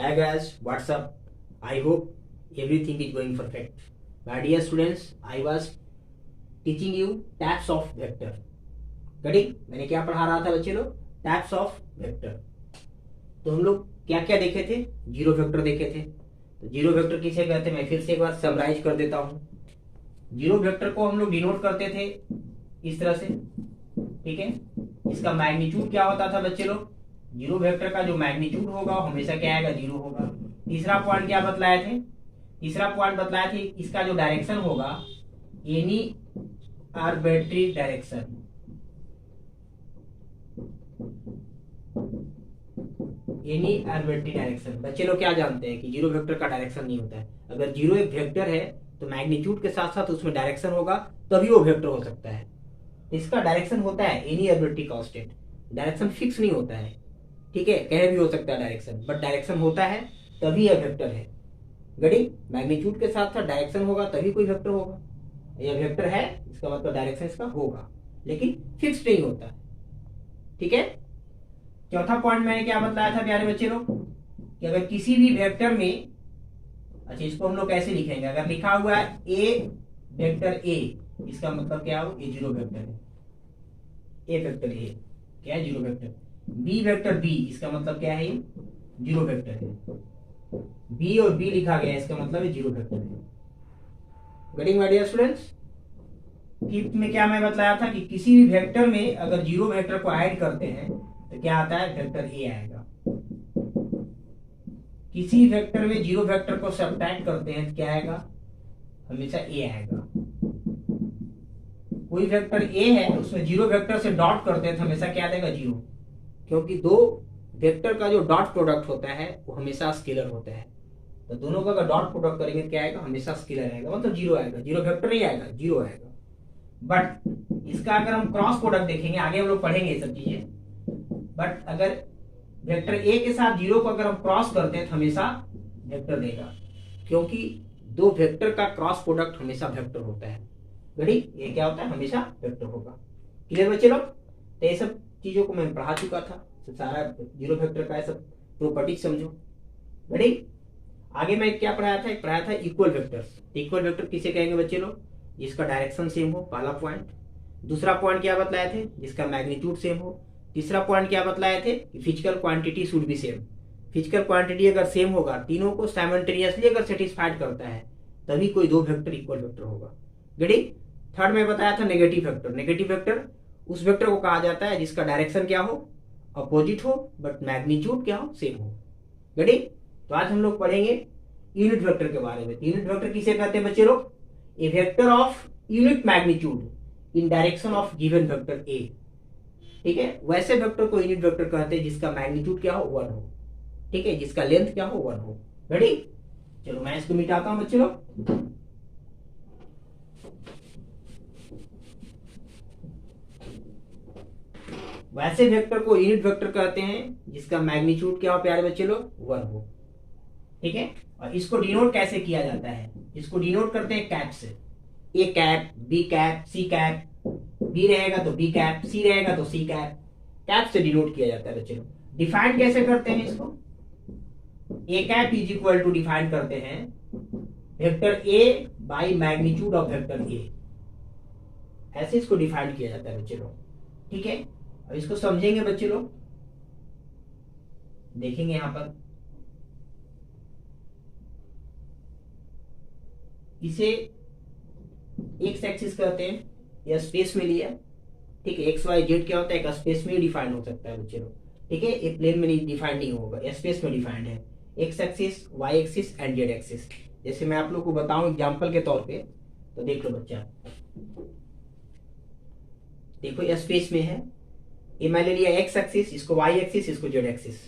Hi guys, what's up? I hope everything is going perfect. My dear students, I was teaching you types of vector. Getting? मैंने क्या पढ़ा रहा था बच्चे लोग? Types of vector. तो हम लोग क्या क्या देखे थे? जीरो वेक्टर देखे थे. तो जीरो वेक्टर किसे कहते हैं? मैं फिर से एक बार समराइज कर देता हूँ. जीरो वेक्टर को हम लोग डिनोट करते थे इस तरह से. ठीक है. इसका मैग्नीट्यूड क्या होता था बच्चे लोग? जीरो वेक्टर का जो मैग्नीट्यूड होगा वो हमेशा क्या आएगा? जीरो होगा. तीसरा पॉइंट क्या बतलाए थे? तीसरा पॉइंट बतलाए थे इसका जो डायरेक्शन होगा any arbitrary direction. Any arbitrary direction. बच्चे लोग क्या जानते हैं कि जीरो वेक्टर का डायरेक्शन नहीं होता है. अगर जीरो एक वेक्टर है तो मैग्नीट्यूड के साथ साथ उसमें डायरेक्शन होगा तभी वो वेक्टर हो सकता है. इसका डायरेक्शन होता है any arbitrary constant. Direction fix नहीं होता है. ठीक है, कहीं भी हो सकता है डायरेक्शन, बट डायरेक्शन होता है तभी यह वेक्टर है. गड़ी मैग्नीट्यूड के साथ साथ डायरेक्शन होगा तभी कोई वेक्टर होगा. यह वेक्टर है इसका मतलब डायरेक्शन इसका होगा लेकिन फिक्स नहीं होता. ठीक है. चौथा पॉइंट मैंने क्या बताया था प्यारे बच्चे लोग कि अगर किसी भी वेक्टर में, अच्छा इसको हम लोग कैसे लिखेंगे? अगर लिखा हुआ है ए वेक्टर ए, इसका मतलब क्या हो? ए जीरो वेक्टर है. ए वेक्टर ए क्या है? Zero vector. B vector B, इसका मतलब क्या है? ये जीरो वेक्टर है. बी और बी लिखा गया है इसका मतलब है जीरो वेक्टर है. Getting my dear students? Fifth में क्या मैं बताया था कि किसी भी वेक्टर में अगर जीरो वेक्टर को ऐड करते हैं तो क्या आता है? वेक्टर ए आएगा. किसी वेक्टर में जीरो वेक्टर को सब्ट्रैक्ट करते हैं तो क्या आएगा? हमेशा ए आएगा. कोई वेक्टर ए है उसमें जीरो वेक्टर से डॉट करते हैं तो हमेशा क्या देगा? जीरो. क्योंकि दो वेक्टर का जो डॉट प्रोडक्ट होता है वो हमेशा स्केलर होता है. तो दोनों का अगर डॉट प्रोडक्ट करेंगे क्या आएगा? हमेशा स्केलर आएगा, मतलब जीरो आएगा. जीरो वेक्टर नहीं आएगा, जीरो आएगा. बट इसका अगर हम क्रॉस प्रोडक्ट देखेंगे, आगे हम लोग पढ़ेंगे ये सब चीजें, बट अगर वेक्टर ए के साथ जीरो को अगर हम क्रॉस करते हैं तो हमेशा वेक्टर देगा, क्योंकि दो वेक्टर का क्रॉस प्रोडक्ट हमेशा वेक्टर होता है. गड़ी ये क्या होता है? हमेशा वेक्टर होगा. क्लियर बच्चे लोग? तो ये सब चीजों को मैं पढ़ा चुका था. सारा जीरो वेक्टर का सब प्रॉपर्टी समझो. गड़ी आगे मैं क्या पढ़ाया था? एक पढ़ाया था इक्वल वेक्टर्स. इक्वल वेक्टर किसे कहेंगे बच्चे लोग? जिसका डायरेक्शन सेम हो, पहला पॉइंट. दूसरा पॉइंट क्या बतलाए थे? जिसका मैग्नीट्यूड सेम हो. तीसरा पॉइंट क्या बतलाए थे? Physical quantity should be same. Physical quantity अगर सेम होगा, तीनों को साइमल्टेनियसली अगर सेटिस्फाइड करता है तभी कोई दो वेक्टर इक्वल वेक्टर होगा. गड़ी थर्ड में बताया था नेगेटिव वेक्टर. नेगेटिव वेक्टर उस वेक्टर को कहा जाता है जिसका डायरेक्शन क्या हो? अपोजिट हो, बट मैग्नीट्यूड क्या हो? सेम हो. गड़ी तो आज हम लोग पढ़ेंगे यूनिट वेक्टर के बारे में. यूनिट वेक्टर किसे कहते हैं बच्चे लोग? A vector of unit magnitude in direction of given vector A. ठीक है, वैसे वेक्टर को यूनिट वेक्टर कहते हैं जिसका मैग्नीट्यूड क्या हो? वन हो. ठीक है, जिसका लेंथ क्या हो? वन हो. रेडी? चलो मैं इसको मिटाता हूं बच्चे लोग. वैसे वेक्टर को यूनिट वेक्टर कहते हैं जिसका मैग्नीट्यूड क्या हो प्यारे बच्चे लोग? वन हो. ठीक है, और इसको डिनोट कैसे किया जाता है? इसको डिनोट करते हैं कैप से. A cap, B cap, C cap. B रहेगा तो बी कैप, सी रहेगा तो सी कैप. कैप से डिनोट किया जाता है बच्चे लोग. डिफाइन कैसे करते हैं इसको? A cap is equal to define करते हैं vector A by magnitude of vector A. ऐसे इसको डिफाइन किया जाता है बच्चे लोग. ठीक है, अब इसको समझेंगे बच्चे लोग. देखेंगे यहां पर इसे एक्स एक्सिस कहते हैं. यह स्पेस में लिया. ठीक है, एक्स वाई जेड क्या होता है? एक स्पेस में डिफाइन हो सकता है बच्चे लोग. ठीक है, ये प्लेन में नहीं डिफाइन नहीं होगा, यह स्पेस में डिफाइंड है. X axis, Y axis and Z axis. जैसे मैं आप लोग को बताऊं एग्जांपल के तौर पे, तो देख लो बच्चा. देखो यह स्पेस में है. ये मैंने लिया एक्स एक्सिस, इसको वाई एक्सिस, इसको Z axis.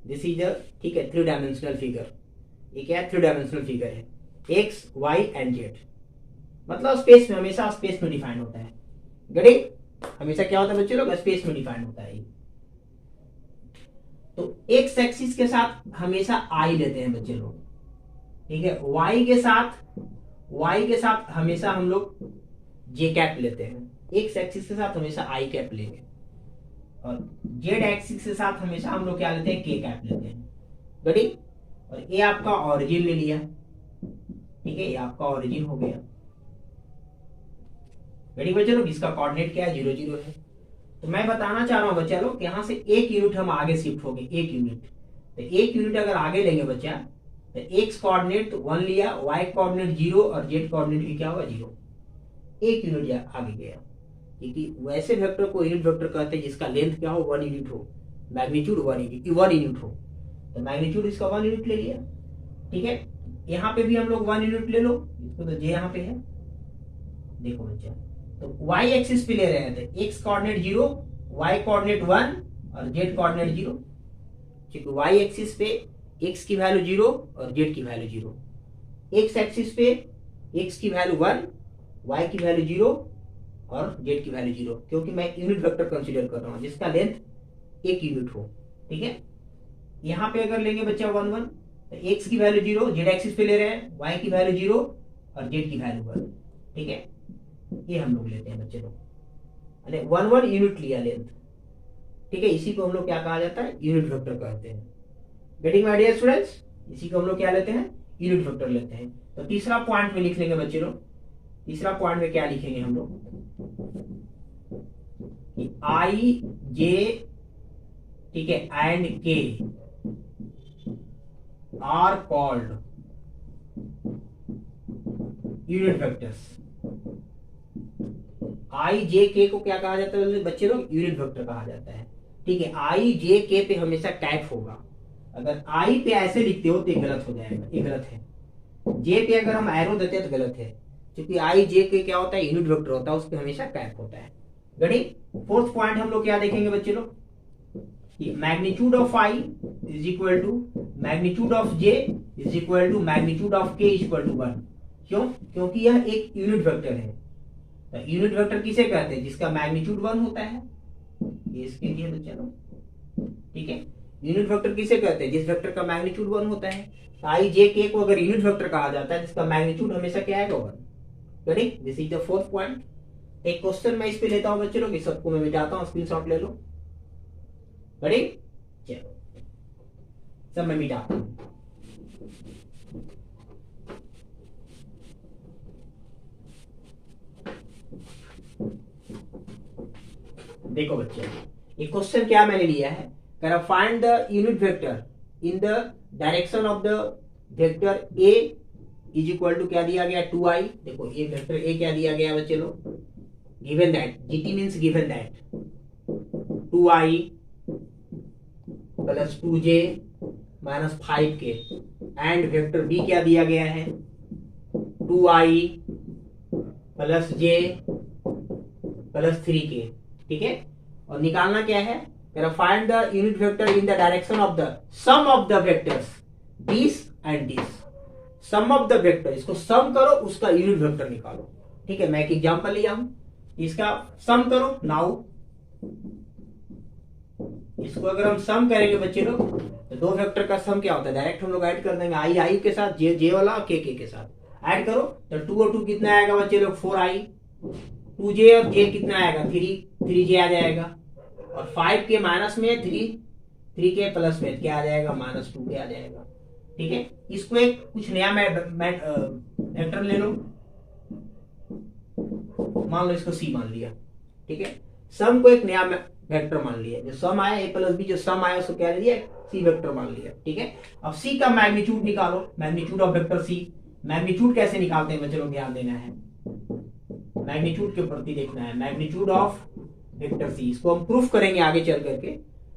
This is a, ठीक है, थ्री डायमेंशनल फिगर. ये क्या है? थ्री डायमेंशनल फिगर है. एक्स वाई एंड जेड, मतलब स्पेस में, हमेशा स्पेस में डिफाइन होता है. गड़ी हमेशा क्या होता है बच्चे लोग? स्पेस में डिफाइन होता है. तो एक्स एक्सिस के साथ हमेशा आई लेते हैं बच्चे लोग. ठीक है, वाई के साथ हमेशा हम लोग जे कैप लेते हैं. एक्स एक्सिस के साथ हमेशा आई कैप लेंगे. और जेड एक्सिस के साथ हमेशा हम लोग क्या लेते हैं? के कैप लेते हैं. गड़ी और ये आपका ऑरिजिन ले लिया, ठीक है, ये आपका ऑरिजिन हो गया। रेडी बच्चे लोग, इसका कोऑर्डिनेट क्या है, 0 0 है। तो मैं बताना चाह रहा हूँ बच्चा लोग, यहाँ से 1 यूनिट हम आगे शिफ्ट हो गए, 1 यूनिट। तो 1 यूनिट अगर आगे लेंगे बच्चा, तो एक्स कोऑर्डिनेट 1 लिया, वाई कोऑर्डिनेट 0 और जेड कोऑर्डिनेट भी क्या होगा 0। 1 यूनिट आगे गया, क्योंकि वैसे वेक्टर को यूनिट वेक्टर कहते हैं जिसका लेंथ क्या हो, 1 यूनिट हो, मैग्नीट्यूड 1 यूनिट हो। तो मैग्नीट्यूड इसका 1 यूनिट ले लिया, ठीक है। यहाँ पे भी हम लोग 1 यूनिट ले लो, इसको तो जे यहाँ पे है। देखो बच्चा, तो y एक्सिस पे ले रहे हैं, तो x कोऑर्डिनेट 0, y कोऑर्डिनेट 1 और z कोऑर्डिनेट 0। ठीक है, y एक्सिस पे x की वैल्यू 0 और z की वैल्यू 0, x एक्सिस पे x की वैल्यू 1, y की वैल्यू 0 और z की वैल्यू 0, क्योंकि मैं यूनिट वेक्टर कंसीडर कर रहा हूं जिसका लेंथ 1 यूनिट हो, ठीक है। यहाँ पे अगर लेंगे बच्चा 1 1, तो x की वैल्यू 0, z एक्सिस पे ले रहे हैं, y की वैल्यू 0 और z की वैल्यू 1, ठीक है। ये हम लोग लेते हैं बच्चे लोग, 1 1 यूनिट लिया लेंथ, ठीक है। इसी को हम लोग क्या कहा जाता है, यूनिट वेक्टर कहते हैं। गेटिंग माय डियर स्टूडेंट्स, इसी को हम लोग क्या लेते हैं, यूनिट वेक्टर लेते हैं। तो तीसरा पॉइंट में लिख लेंगे बच्चे लोग, तीसरा पॉइंट में क्या लिखेंगे हम लोग कि आई जे, ठीक है, एंड के आर कॉल्ड यूनिट वेक्टर्स। आई जे के को क्या कहा जाता है बच्चे लोग, यूनिट वेक्टर कहा जाता है, ठीक है। आई जे के पे हमेशा कैप होगा, अगर आई पे ऐसे लिखते हो तो ये गलत हो जाएगा, ये गलत है। जे पे अगर हम एरो देते हैं तो गलत है, क्योंकि आई जे के क्या होता है, यूनिट वेक्टर होता है, उस पे हमेशा कैप होता है। गड़ी फोर्थ पॉइंट हम लोग क्या देखेंगे बच्चे लोग, magnitude of I is equal to magnitude of J is equal to magnitude of K is equal to 1। क्यों, क्योंकि यह एक यूनिट वेक्टर है। तो यूनिट वेक्टर किसे कहते हैं, जिसका मैग्नीट्यूड 1 होता है, ये इसके लिए बच्चे लोग, ठीक है। यूनिट वेक्टर किसे कहते हैं, जिस वेक्टर का मैग्नीट्यूड 1 होता है। आई जे के को अगर यूनिट वेक्टर कहा जाता है जिसका मैग्नीट्यूड हमेशा क्या आएगा, 1। Ready, this is the fourth point. एक क्वेश्चन मैं इस पे लेता हूं बच्चे लोग, इस सबको मैं मिटाता हूं, स्क्रीनशॉट ले लो। रेडी, चलो सब मैं मिटाता हूं। देखो बच्चे, ये क्वेश्चन क्या मैंने लिया है, कर find the unit vector in the direction of the vector A is equal to क्या दिया गया, 2i। देखो ये वेक्टर ए क्या दिया गया बच्चे लोग, given that, GT means given that 2i plus 2j minus 5k, and vector B क्या दिया गया है, 2i plus j plus 3k, ठीक है। और निकालना क्या है, find the unit vector in the direction of the sum of the vectors this and this. Sum of the vector, इसको सम करो, उसका यूनिट वेक्टर निकालो, ठीक है। मैं एक एग्जांपल लिया हूं, इसका सम करो नाउ। इसको अगर हम सम करेंगे बच्चे लोग, तो दो वेक्टर का सम क्या होता है, डायरेक्ट हम लोग ऐड कर देंगे, आई आई के साथ, जे जे वाला, के साथ ऐड करो, तो 2 और 2 कितना आएगा बच्चे लोग, 4i, 2j और j कितना आएगा, 3j आ जाएगा, और 5 के माइनस में 3 के प्लस में क्या आ जाएगा, -2 के आ जाएगा, ठीक है। इसको एक कुछ नया वेक्टर ले लो, मान लो इसको c मान लिया, ठीक है। सम को एक नया वेक्टर मान लिया, जो सम आया a प्लस बी, जो सम आया उसको क्या ले लिया, c वेक्टर मान लिया, ठीक है। अब c का मैग्नीट्यूड निकालो, magnitude of vector c। Magnitude कैसे निकालते हैं बच्चे लोग, ध्यान देना है, मैग्नीट्यूड के प्रति देखना है, मैग्नीट्यूड ऑफ वेक्टर c। इसको हम प्रूफ करेंगे आगे चल करके,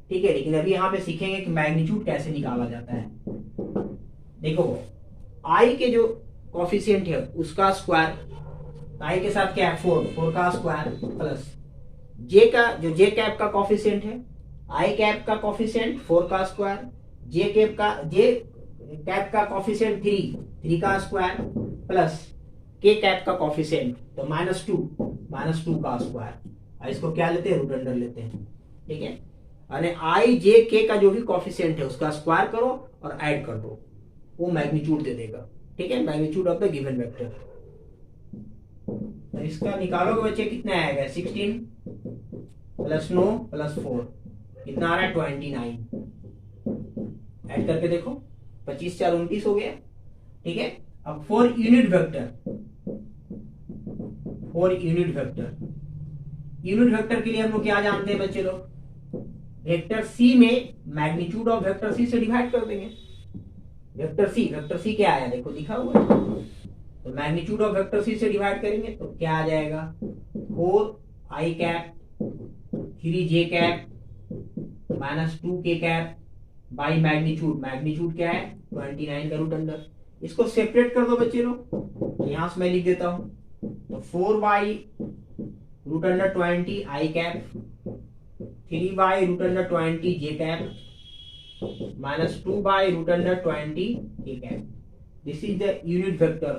ठीक है, लेकिन अभी यहाँ पे सीखेंगे कि मैग्नीट्यूड कैसे निकाला जाता है। देखो i के जो कॉफिशिएंट है उसका स्क्वायर, i के साथ क्या है, 4 का स्क्वायर, प्लस j का, जो j कैप का कॉफिशिएंट है, i कैप का कॉफिशिएंट 4 का स्क्वायर, j कैप का कॉफिशिएंट 3 का स्क्वायर, प्लस k कैप का कॉफिशिएंट तो -2 का स्क्वायर। इसको क्या लेते हैं, रूट अंडर लेते हैं, ठीक है। यानी i j k का जो भी कॉफिशिएंट है उसका स्क्वायर करो और ऐड कर दो, वो मैग्नीट्यूड दे देगा, ठीक है, magnitude of the given vector. तो इसका निकालोगे बच्चे कितना आएगा, 16 प्लस 9 प्लस 4 कितना आ रहा है, 29। ऐड करके देखो, 25 4 29 हो गया। ठीक है, अब for unit vector, unit vector के लिए हम लोग क्या जानते हैं बच्चे लोग, वेक्टर सी में मैग्नीट्यूड ऑफ वेक्टर सी से डिवाइड कर देंगे। वेक्टर सी क्या आया, देखो लिखा हुआ है, तो मैग्नीट्यूड ऑफ वेक्टर सी से डिवाइड करेंगे तो क्या आ जाएगा, 4i cap 3j cap -2k cap by magnitude क्या है 29 का रूट अंडर। इसको सेपरेट कर दो बच्चे लोग, यहां से मैं लिख देता हूं, तो 4 by root under 20 I cap 3 by root under 20 J cap -2 by root under 20 K cap. This is the unit vector.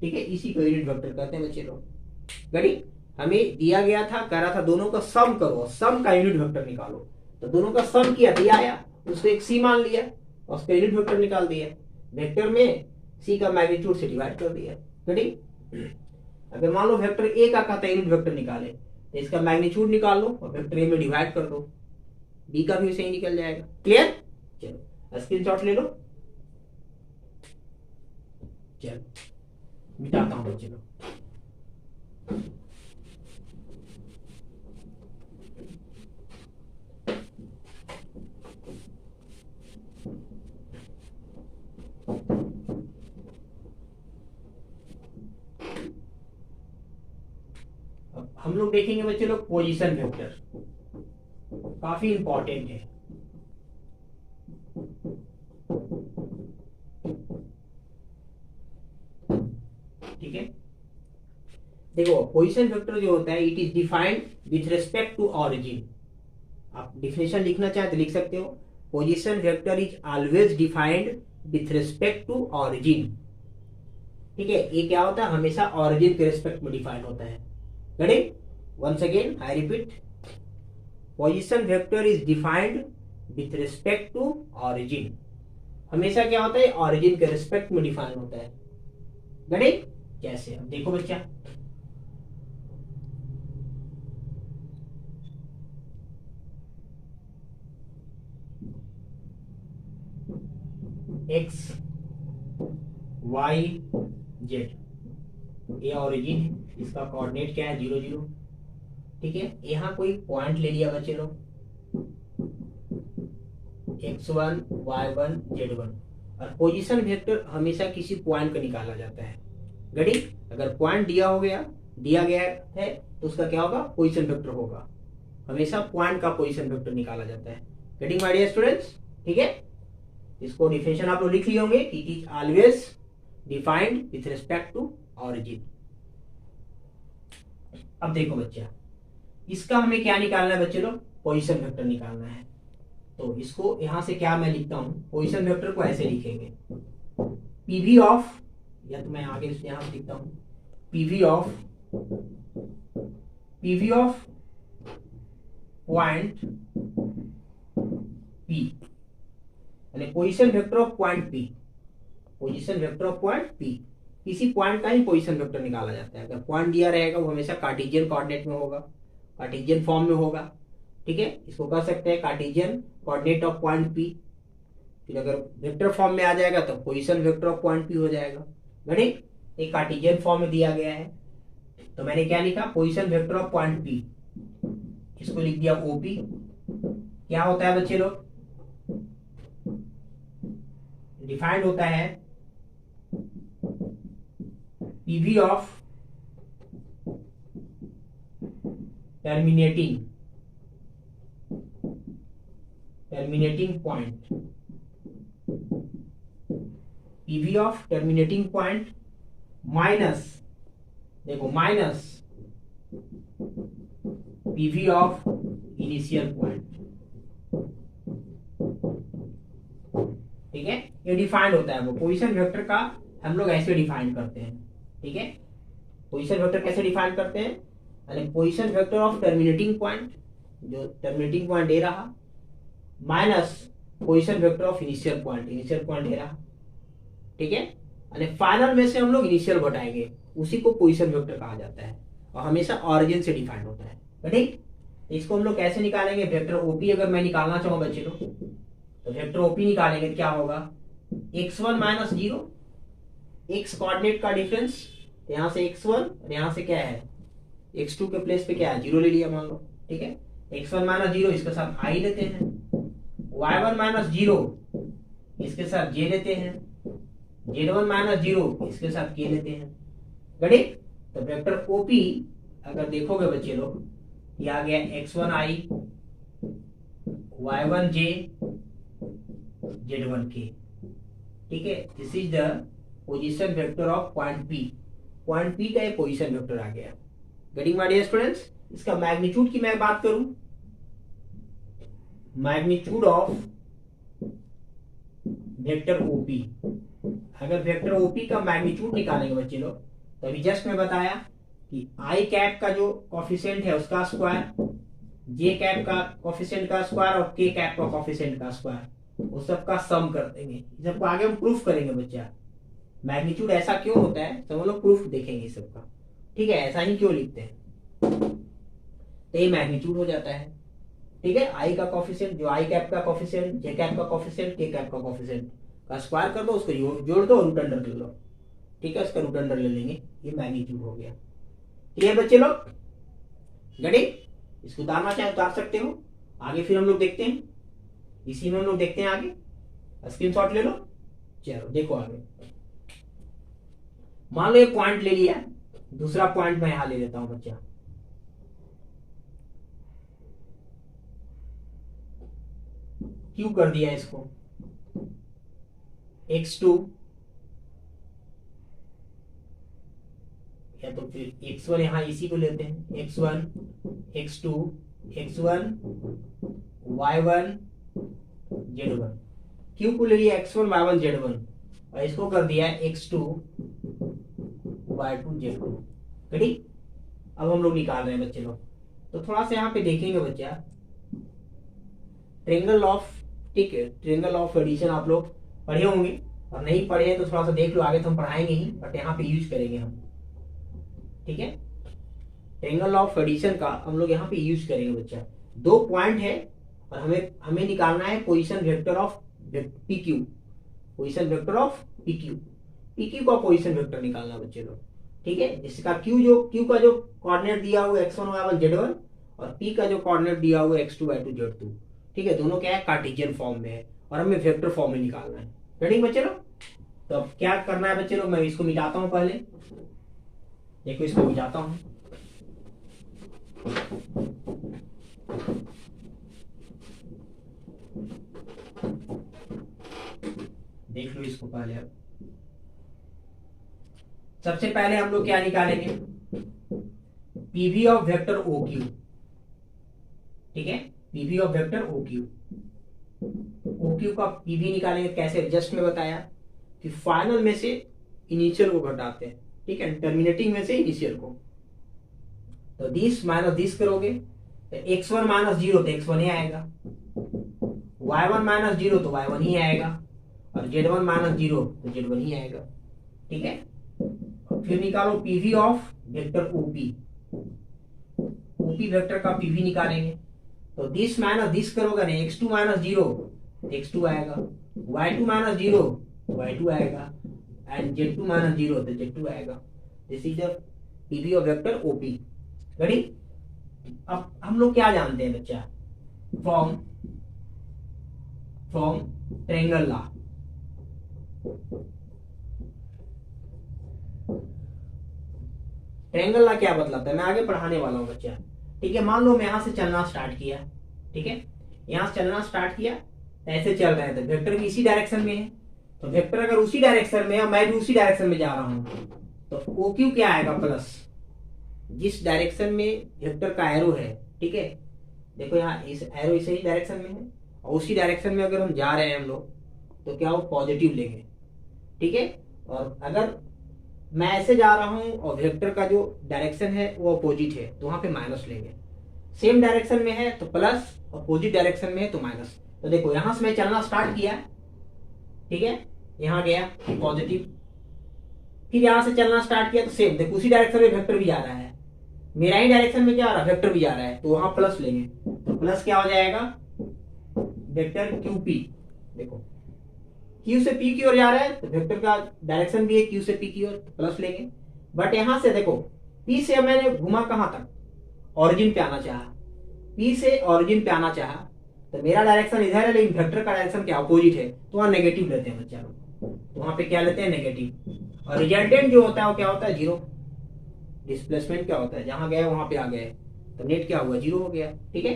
ठीक है, इसी को यूनिट वेक्टर कहते हैं बच्चे लोग। गड़ी हमें दिया गया था, कह रहा था दोनों का सम करो, सम का यूनिट वेक्टर निकालो, तो दोनों का सम किया, दिया आया, उसको एक सी मान लिया और उसका यूनिट वेक्टर निकाल दिया। वेक्टर में सी का मैग्नीट्यूड से डिवाइड कर दिया। गड़ी अगर मान लो वेक्टर ए का कहता है यूनिट वेक्टर निकाले, तो इसका मैग्नीट्यूड निकाल लो और वेक्टर ए में डिवाइड कर दो, बी का भी सही निकल जाएगा। क्लियर, चलो स्क्रीनशॉट ले लो। चलो मिटाता हूं बच्चे लोग। अब हम लोग देखेंगे बच्चे लोग पोजीशन वेक्टर, काफी इंपॉर्टेंट है। ठीक है, देखो पोजीशन वेक्टर जो होता है, it is defined with respect to origin. आप डिफिनेशन लिखना चाहे तो लिख सकते हो, position vector is always defined with respect to origin. ठीक है, ये क्या होता है, हमेशा ऑरिजिन के रिस्पेक्ट में डिफाइन होता है। Ready, once again I repeat, position vector is defined with respect to origin. हमेशा क्या होता है, ऑरिजिन के रिस्पेक्ट में डिफाइन होता है। रेडी, कैसे, अब देखो बच्चा, एक्स वाई जेड, ये ऑरिजिन है, इसका कोऑर्डिनेट क्या है 0 0। ठीक है, यहां कोई पॉइंट ले लिया बच्चे लोग, x1 y1 z1, और पोजीशन वेक्टर हमेशा किसी पॉइंट का निकाला जाता है। गड़ी अगर पॉइंट दिया गया है तो उसका क्या होगा, पोजीशन वेक्टर होगा। हमेशा पॉइंट का पोजीशन वेक्टर निकाला जाता है। Getting my dear students. ठीक है, इसको डिफिनेशन आप लोग लिख लिए होंगे, it is always defined with respect to origin. अब देखो बच्चा, इसका हमें क्या निकालना है बच्चे लोग, पोजीशन वेक्टर निकालना है। तो इसको यहां से क्या मैं लिखता हूं, पोजीशन वेक्टर को ऐसे लिखेंगे, पीवी ऑफ, या तो मैं आगे यहां से लिखता हूं, पीवी ऑफ पॉइंट पी, यानी position vector of point P. Position vector of point P, किसी पॉइंट का ही पोजीशन वेक्टर निकाला जाता है। अगर पॉइंट दिया रहेगा वो हमेशा कार्टेशियन कोऑर्डिनेट में होगा, कार्टेशियन फॉर्म में होगा। ठीक है, इसको कर सकते हैं Cartesian coordinate of point P. फिर अगर वेक्टर फॉर्म में आ जाएगा तो position vector of point P हो जाएगा। बड़े एक कार्टेशियन फॉर्म में दिया गया है, तो मैंने क्या लिखा, position vector of point P, इसको लिख दिया ओपी। क्या होता है बच्चे लोग, डिफाइंड होता है PV of terminating point, PV of terminating point minus, देखो minus PV of initial point. ठीक है, ये डिफाइंड होता है। वो पोजीशन वेक्टर का हम लोग ऐसे डिफाइन करते हैं। ठीक है, पोजीशन वेक्टर कैसे डिफाइन करते हैं, यानी position vector of terminating point, जो टर्मिनेटिंग पॉइंट दे रहा, minus position vector of initial point दे रहा। ठीक है, यानी फाइनल में से हम लोग इनिशियल घटाएंगे, उसी को पोजीशन वेक्टर कहा जाता है और हमेशा ऑरिजिन से डिफाइंड होता है। ठीक, इसको हम लोग कैसे निकालेंगे, वेक्टर ओपी अगर मैं निकालना चाहूँ बच्चे लोग, तो वेक्टर ओपी निकालेंगे क्या होगा, x1 minus zero, x coordinate का डिफरेंस, यहाँ से x1 और यहाँ से क्या है x2 के प्लेस पे क्या है जीरो ले लिया मान लो, ठीक है। x1 माइनस जीरो इसके साथ i लेते हैं, y1 माइनस जीरो इसके साथ j लेते हैं, z1 माइनस जीरो इसके साथ k लेते हैं। गड़ी तो वेक्टर OP अगर देखोगे बच्चे लोग, ये आ गया x1i y1j z1k, ठीक है। This is the position vector of point P। Point P का ये पोजीशन वेक्टर आ गया। गेटिंग माय डियर स्टूडेंट्स, इसका मैग्नीट्यूड की मैं बात करूं, मैग्नीट्यूड ऑफ वेक्टर OP, अगर वेक्टर OP का मैग्नीट्यूड निकालेंगे बच्चे लोग, तो अभी जस्ट मैं बताया कि i कैप का जो कोफिशिएंट है उसका स्क्वायर, j कैप का कोफिशिएंट का स्क्वायर और k कैप का कोफिशिएंट का स्क्वायर, उस सबका सम कर देंगे। सबको आगे हम प्रूफ करेंगे बच्चा, मैग्नीट्यूड ऐसा क्यों होता है सब हम लोग प्रूफ देखेंगे इस सबका, ठीक है। ऐसा ही क्यों लिखते हैं, तो ये मैग्नीट्यूड हो जाता है, ठीक है। आई का कोफिशिएंट, जो आई कैप का कोफिशिएंट, जे कैप का कोफिशिएंट, के कैप का कोफिशिएंट का स्क्वायर कर दो, उसको जोड़ दो, रूट अंडर कर लो, ठीक है। उसका रूट अंडर ले लेंगे, ये मैग्नीट्यूड हो गया। क्लियर बच्चे लोग, गड़ी इसको उतारना चाहे उतार सकते हो। आगे फिर हम लोग देखते हैं, इसी में हम लोग देखते हैं आगे, स्क्रीनशॉट ले लो। चलो देखो आगे, मान लो ये पॉइंट ले लिया, दूसरा पॉइंट मैं यहां ले लेता हूं बच्चा, क्यों कर दिया इसको, x2 या तो फिर x1, यहां इसी को लेते हैं, x1 x2 x1 y1 z1, क्यों को ले लिया x1 y1 z1 और इसको कर दिया x2 y2 z2। कटी, अब हम लोग निकाल रहे हैं बच्चे लोग, तो थोड़ा सा यहाँ पे देखेंगे बच्चा, ट्रायंगल ऑफ, ठीक है, ट्रायंगल ऑफ एडिशन आप लोग पढ़े होंगे, और नहीं पढ़े हैं तो थोड़ा सा देख लो, आगे तो हम पढ़ाएंगे ही, बट यहाँ पे यूज करेंगे हम, ठीक है। ट्रायंगल ऑफ एडिशन का हम लोग यहाँ पे यूज करेंगे बच्चा। दो पॉइंट है और हमें निकालना है position vector of PQ, position vector of PQ का पोजीशन वेक्टर निकालना बच्चे लोग, ठीक है। जिसका Q का जो कोऑर्डिनेट दिया हुआ x1 y1 z1 और P का जो कोऑर्डिनेट दिया हुआ x2 y2 z2, ठीक है। दोनों क्या है, कार्टेशियन फॉर्म में है और हमें वेक्टर फॉर्म में निकालना है। रेडी बच्चे लोग, तो अब क्या करना है बच्चे लोग, मैं इसको मिटाता हूं पहले, देखो इसको मिटाता हूं, देख लो इसको पहले। अब सबसे पहले हम लोग क्या निकालेंगे, PV ऑफ वेक्टर OQ, ठीक है। PV ऑफ वेक्टर OQ का PV निकालेंगे कैसे, जस्ट में बताया कि फाइनल में से इनिशियल को घटाते हैं, ठीक है, टर्मिनेटिंग में से इनिशियल को। तो दिस माइनस दिस करोगे तो x1 माइनस जीरो तो x1 ही आएगा, y1 माइनस जीरो तो y1 ही आएगा, और z1 माइनस जीरो तो z1 ही आएगा, ठीक है। फिर निकालो PV of vector OP vector का PV निकालेंगे, तो दिस माइनस दिस करोगे ना, x2 माइनस जीरो x2 आएगा, y2 माइनस जीरो y2 आएगा, एंड z2 माइनस जीरो तो z2 आएगा। This is the PV of vector OP। Ready, अब हम लोग क्या जानते हैं बच्चा, from triangle law, triangle law क्या बतलाता है, मैं आगे पढ़ाने वाला हूं बच्चा, ठीक है। मान लो मैं यहां से चलना स्टार्ट किया, ठीक है, यहां से चलना स्टार्ट किया, ऐसे चल रहे थे, वेक्टर भी इसी डायरेक्शन में है, तो वेक्टर अगर उसी डायरेक्शन में है, मैं भी उसी डायरेक्शन में जा रहा हूं, तो OQ क्या आएगा, प्लस जिस डायरेक्शन में वेक्टर का एरो है, ठीक है, देखो यहाँ इस एरो इसी डायरेक्शन में है, और उसी डायरेक्शन में अगर हम जा रहे हैं हम लोग, तो क्या वो पॉजिटिव लेंगे, ठीक है। और अगर मैं ऐसे जा रहा हूं और वेक्टर का जो डायरेक्शन है वो अपोजिट है, तो वहां पे माइनस लेंगे, सेम डायरेक्शन में है तो प्लस, अपोजिट डायरेक्शन में है तो माइनस। तो देखो यहां से मैं चलना स्टार्ट किया, ठीक है, यहां गया पॉजिटिव, फिर यहां से चलना स्टार्ट किया तो सेम, देखो उसी डायरेक्शन में वेक्टर भी जा रहा है, मेरा ही डायरेक्शन में क्या आ रहा है, वेक्टर भी जा रहा है, तो वहां प्लस लेंगे, तो प्लस क्या हो जाएगा, वेक्टर QP, देखो क्यू से पी की ओर जा रहा है तो वेक्टर का डायरेक्शन भी है क्यू से पी की ओर, तो प्लस लेंगे। बट यहां से देखो पी से मैंने घुमा कहां तक, ऑरिजिन पे आना चाहा, पी से ऑरिजिन पे आना चाहा, तो मेरा डायरेक्शन इधर है लेकिन वेक्टर का डायरेक्शन क्या अपोजिट है, तो वहां नेगेटिव लेते हैं बच्चा लोग, तो वहां पे क्या लेते हैं नेगेटिव। और रिजल्टेंट जो होता है वो क्या होता है जीरो। डिस्प्लेसमेंट क्या होता है, जहां गए वहां पे आ गए, तो नेट क्या हुआ जीरो हो गया। ठीक है,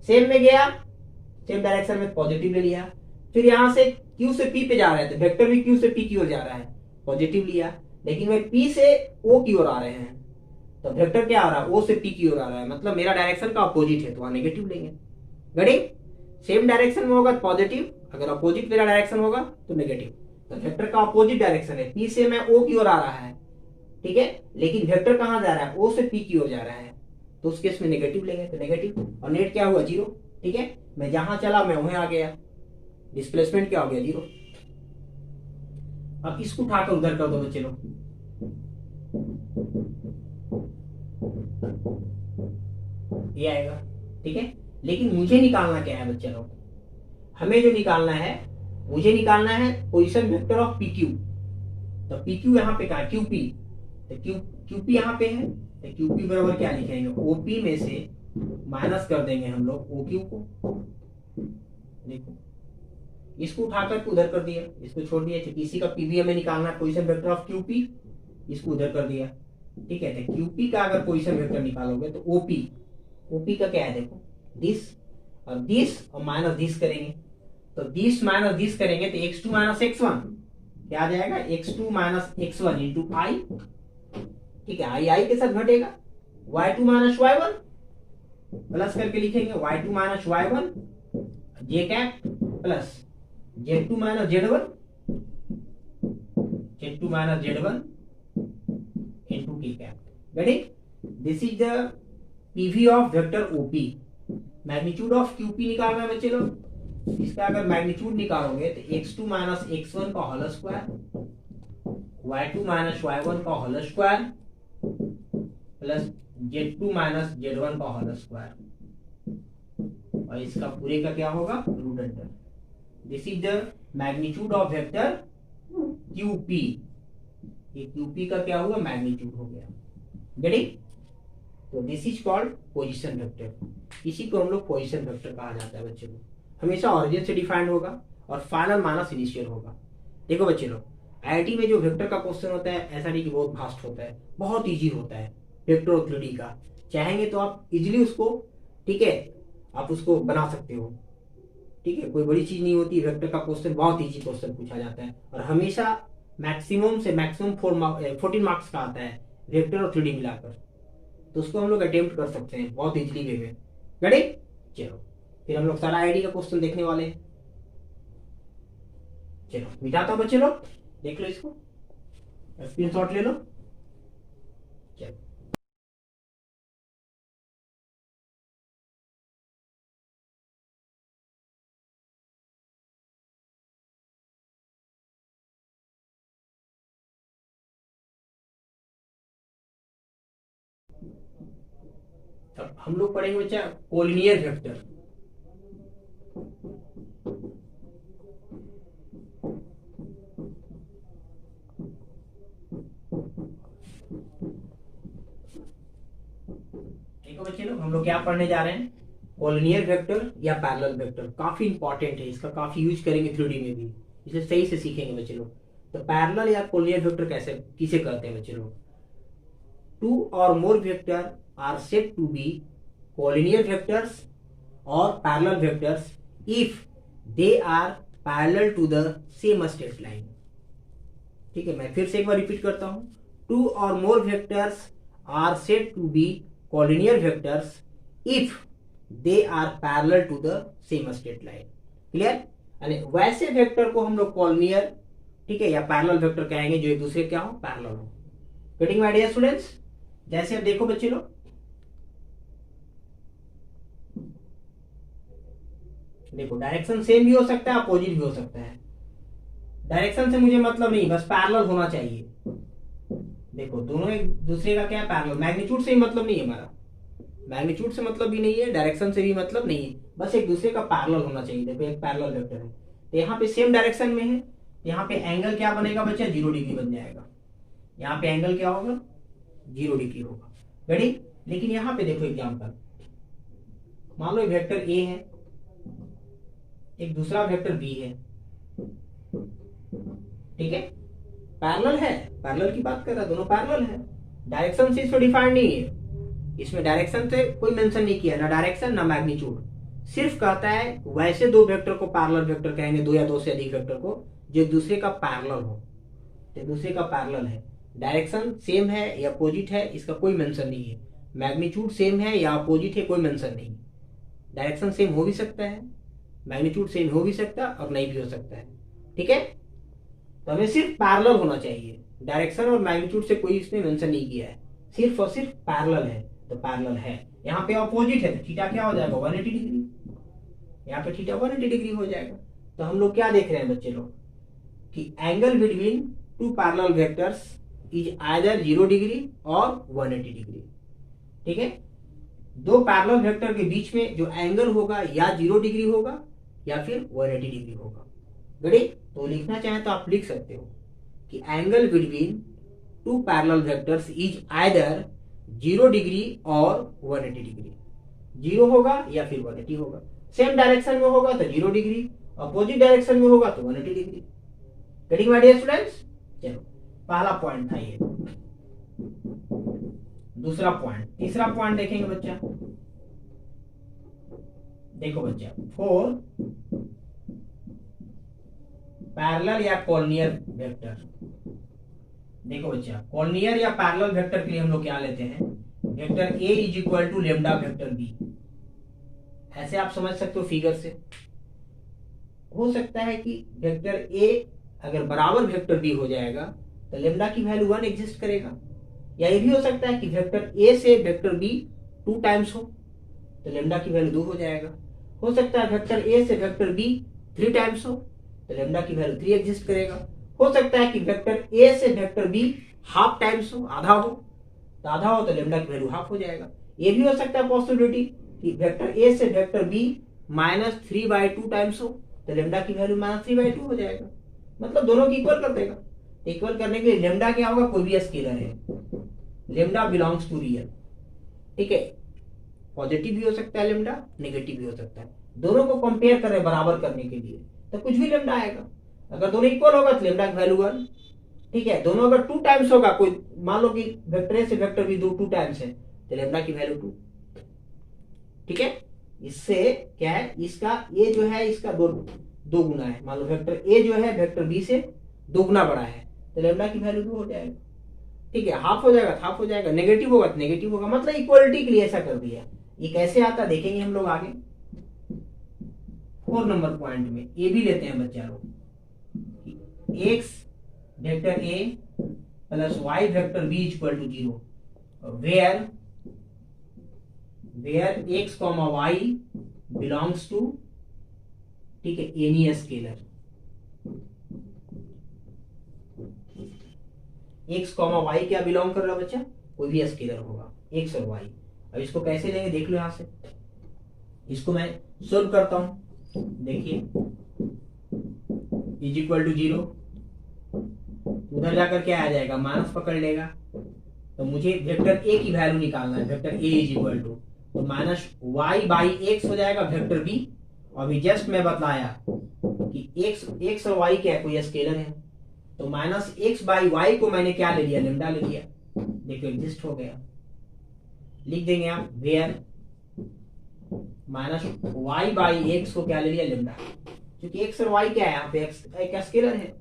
सेम में गया, सेम डायरेक्शन में पॉजिटिव ले लिया। फिर यहां से क्यू से पी पे जा रहे थे, वेक्टर भी क्यू से पी की ओर जा रहा है, पॉजिटिव लिया। लेकिन वह पी से ओ की ओर आ रहे हैं, तो वेक्टर क्या आ रहा है ओ से पी की ओर आ रहा है, मतलब मेरा डायरेक्शन का अपोजिट है, तो वहां नेगेटिव लेंगे। गड़ी सेम डायरेक्शन में होगा पॉजिटिव, अगर अपोजिट मेरा डायरेक्शन होगा तो नेगेटिव। तो वेक्टर का अपोजिट डायरेक्शन है, पी से मैं ओ की ओर आ रहा है, ठीक है, लेकिन वेक्टर कहां जा रहा है ओ से पी की ओर जा रहा है, तो उस केस में नेगेटिव लेंगे, तो नेगेटिव। और नेट क्या हुआ जीरो। ठीक है, मैं जहां चला मैं वहीं आ गया, डिस्प्लेसमेंट क्या हो गया जीरो। अब इसको उठाकर उधर कर दो बच्चे लोग, ये आएगा। ठीक है, लेकिन मुझे निकालना क्या है बच्चे लोग, हमें जो निकालना है, मुझे निकालना है position vector of P Q. तो पी क्यू यहाँ पे कहा क्यू पी, तो क्यू पी यहाँ पे है, तो क्यू पी बराबर क्या लिखेंगे, ओपी में से माइनस कर देंगे हम लोग ओ क्यू को। देखो इसको उठाकर उधर कर दिया, इसको छोड़ दिया, इसी का पीवी हमें निकालना है position vector of Q P, इसको उधर कर दिया। ठीक है, तो क्यूपी का अगर पोजीशन वेक्टर निकालोगे तो ओपी, ओपी का क्या है देखो दिस, और दिस और माइनस दिस करेंगे, तो दिस माइनस दिस करेंगे तो x2 माइनस x1 क्या आ जाएगा, x2 माइनस x1 इंटू आई। ठीक है, आई आई के साथ घटेगा, y2 माइनस y1 प्लस करके लिखेंगे y2 minus y1 J cap plus z2 minus z1, z2 minus z1 into t cap. Get it? This is the PV of vector OP. Magnitude of QP निकालना है बच्चे लोग, इसका अगर magnitude निकालोगे तो x2 माइनस x1 का whole square, y2 minus y1 का whole square plus z2 minus z1 का होल स्क्वायर, और इसका पूरे का क्या होगा root under. This is the magnitude of vector QP। ये QP का क्या हुआ मैग्नीट्यूड हो गया। Get it? तो this is called position vector, इसी को हम लोग पोजीशन वेक्टर कहा जाता है बच्चे लोग। हमेशा ऑरिजिन से डिफाइंड होगा और फाइनल माइनस इनिशियल होगा। देखो बच्चे लोग, आईआईटी में जो वेक्टर का क्वेश्चन होता है ऐसा नहीं कि बहुत फास्ट होता है, बहुत इजी होता है वेक्टर और 3D का। चाहेंगे तो आप इजिली उसको, ठीक है, आप उसको बना सकते हो। ठीक है, कोई बड़ी चीज नहीं होती, वेक्टर का क्वेश्चन बहुत इजी क्वेश्चन पूछा जाता है, और हमेशा मैक्सिमम से मैक्सिमम 14 मार्क्स का आता है वेक्टर और 3D मिलाकर, तो उसको हम लोग अटेम्प्ट कर सकते हैं बहुत इजीली वे में। रेडी? चलो फिर हम लोग सारा आईडी का क्वेश्चन देखने वाले हैं। चलो मिटाता हूं बच्चे लोग, देख लो इसको, स्क्रीनशॉट ले लो। चलो अब हम लोग पढ़ेंगे बच्चा कोलिनियर वेक्टर। देखो बच्चे लोग, हम लोग क्या पढ़ने जा रहे हैं, कोलिनियर वेक्टर या पैरेलल वेक्टर। काफी इंपॉर्टेंट है, इसका काफी यूज करेंगे 3D में भी, इसे सही से सीखेंगे बच्चे लोग। तो पैरेलल या कोलिनियर वेक्टर कैसे किसे कहते हैं बच्चे लोग, two or more vector are said to be collinear vectors or parallel vectors if they are parallel to the same straight line. ठीक है, मैं फिर से एक बार रिपीट करता हूं, two or more vectors are said to be collinear vectors if they are parallel to the same straight line. Clear? वैसे vector को हम लोग कोलिनियर, ठीक है, या पैरेलल वेक्टर कहेंगे जो एक दूसरे क्या हो पैरेलल हो। Getting my dear students? जैसे अब देखो बच्चे लोग, देखो डायरेक्शन सेम भी हो सकता है अपोजिट भी हो सकता है। डायरेक्शन से मुझे मतलब नहीं, बस पैरेलल होना चाहिए। देखो दोनों एक दूसरे का क्या है पैरेलल, मैग्नीट्यूड से ही मतलब नहीं है हमारा, मैग्नीट्यूड से मतलब भी नहीं है, डायरेक्शन से भी मतलब नहीं है, बस एक दूसरे का पैरेलल होना चाहिए। देखो एक पैरेलल वेक्टर है तो यहाँ पे सेम डायरेक्शन में है, यहाँ पे एंगल क्या बनेगा बच्चा, 0 डिग्री बन जाएगा। यहाँ पे एंगल क्या होगा, 0 डिग्री होगा। रेडी। लेकिन यहाँ पे देखो एग्जाम्पल, मान लो वेक्टर ए है, एक दूसरा वेक्टर बी है, ठीक है, पैरेलल है, पैरेलल की बात कर रहा है, दोनों पैरेलल है, डायरेक्शन से इसमें डिफाइंड नहीं है, इसमें डायरेक्शन से कोई मेंशन नहीं किया, ना डायरेक्शन ना मैग्नीट्यूड, सिर्फ कहता है वैसे दो वेक्टर को पैरेलल वेक्टर कहेंगे, दो या दो से अधिक वेक्टर को जो एक दूसरे का पैरेलल हो, एक दूसरे का पैरेलल है, डायरेक्शन सेम है या अपोजिट है इसका कोई मेंशन नहीं है, मैग्नीट्यूड सेम है या अपोजिट है कोई मेंशन नहीं, डायरेक्शन सेम हो भी सकता है, मैग्नीट्यूड सेम हो भी सकता है और नहीं भी हो सकता है, ठीक है। तो हमें सिर्फ पैरेलल होना चाहिए, डायरेक्शन और मैग्नीट्यूड से कोई इसने मेंशन नहीं किया है, सिर्फ और सिर्फ पैरेलल है, तो पैरेलल है। यहाँ पे अपोजिट है तो थीटा क्या हो जाएगा, 180 डिग्री, यहाँ पे थीटा 180 डिग्री हो जाएगा। तो हम लोग क्या देख रहे हैं बच्चे लोग कि angle between two parallel vectors is either 0 degree और 180 डिग्री, ठीक है। दो पैरेलल वेक्टर के बीच में जो एंगल होगा या 0 डिग्री होगा या फिर 180 डिग्री होगा। गड़ी तो लिखना चाहें तो आप लिख सकते हो कि angle between two parallel vectors is either 0 degree और 180 डिग्री, 0 होगा या फिर 180 होगा, सेम डायरेक्शन में होगा तो 0 डिग्री, अपोजिट डायरेक्शन में होगा तो 180 degree. Getting my dear students. चलो पहला पॉइंट था ये। दूसरा पॉइंट, तीसरा पॉइंट देखेंगे बच्चा, देखो बच्चा, फोर पैरेलल या कॉर्नियर वेक्टर। देखो बच्चा, कॉर्नियर या पैरेलल वेक्टर के लिए हम लोग क्या लेते हैं, vector A is equal to lambda vector B, ऐसे आप समझ सकते हो फिगर से। हो सकता है कि वेक्टर ए अगर बराबर वेक्टर बी हो जाएगा तो लेमडा की वैल्यू 1 एग्जिस्ट करेगा, या ये भी हो सकता है कि वेक्टर ए से वेक्टर बी 2 टाइम्स हो तो लेमडा की वैल्यू 2 हो जाएगा। हो सकता है वेक्टर ए से वेक्टर बी 3 टाइम्स हो तो लेमडा की वैल्यू 3 एग्जिस्ट करेगा। हो सकता है कि वेक्टर ए से वेक्टर बी हाफ टाइम्स हो, आधा हो तो आधा हो तो लेमडा की वैल्यू हाफ हो जाएगा। ये भी हो सकता है पॉसिबिलिटी कि वेक्टर ए से वेक्टर बी -3/2 टाइम्स हो तो लेमडा की वैल्यू -3/2 हो जाएगा, मतलब दोनों की इक्वल कर देगा। इक्वल करने के लिए लेमडा क्या होगा, कोई भी स्केलर है, लेमडा बिलोंग्स टू रियल, ठीक है, पॉजिटिव भी हो सकता है लेमडा, नेगेटिव भी हो सकता है। दोनों को कंपेयर कर रहे हैं बराबर करने के लिए तो कुछ भी लेमडा आएगा। अगर दोनों इक्वल होगा तो लेमडा की वैल्यू 1, ठीक है। दोनों अगर 2 टाइम्स होगा, कोई मान लो कि वेक्टर ए से वेक्टर बी 2 टाइम्स है तो लेमडा की वैल्यू 2, ठीक है। इससे क्या है, इसका ये जो है इसका दो गुना है, मान लो वेक्टर ए जो है वेक्टर बी से 2 गुना बड़ा है तो लेमडा की वैल्यू 2 हो जाएगा, ठीक है। हाफ हो जाएगा, हाफ हो जाएगा, नेगेटिव होगा तो नेगेटिव होगा, मतलब इक्वलिटी के लिए ऐसा कर दिया। ये कैसे आता देखेंगे हम लोग आगे। 4 नंबर पॉइंट में ये भी लेते हैं बच्चा लोग, X vector A plus Y vector B equal to 0 where X comma Y belongs to, ठीक है, any scalar. X comma Y क्या बिलोंग कर रहा है बच्चा, कोई भी स्केलर होगा, एक्स और वाई। अब इसको कैसे लेंगे देख लो, यहां से इसको मैं सोल्व करता हूं। देखिए इज इक्वल टू 0, उधर जाकर क्या आ जाएगा, माइनस पकड़ लेगा, तो मुझे वेक्टर ए की वैल्यू निकालना है। Vector A is equal to तो -y/x हो जाएगा वेक्टर बी। अभी जस्ट मैं बताया कि x और y क्या है, कोई स्केलर है, तो -x/y को मैंने क्या ले लिया, लेमडा ले लिया, देखो एग्जिस्ट हो गया। लिख देंगे आप वेयर -y/x को क्या ले लिया, लेमडा, क्योंकि x और y क्या है, यहाँ पे x एक स्केलर है,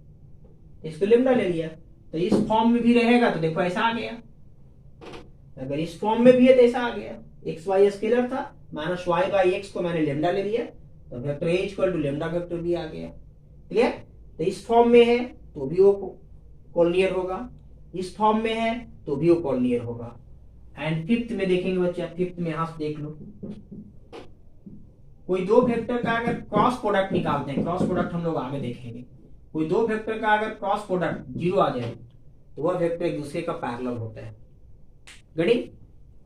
इसको लेमडा ले लिया। तो इस फॉर्म में भी रहेगा तो देखो ऐसा आ गया, अगर इस फॉर्म में भी है तो ऐसा आ गया, एक्स वाई स्केलर था, -y/x को मैंने लेमडा ले लिया तो vector A equal to lambda vector B आ गया। क्लियर। तो इस फॉर्म में है तो भी वो कॉर्नियर होगा, इस फॉर्म में है तो भी वो कॉर्नियर होगा। एंड फिफ्थ में देखेंगे बच्चा, फिफ्थ में यहां से देख लो, कोई दो वेक्टर का अगर क्रॉस प्रोडक्ट निकालते हैं, क्रॉस प्रोडक्ट हम लोग आगे देखेंगे, कोई दो वेक्टर का अगर क्रॉस प्रोडक्ट 0 आ जाए तो वह वेक्टर एक दूसरे का पैरेलल होता है। गणित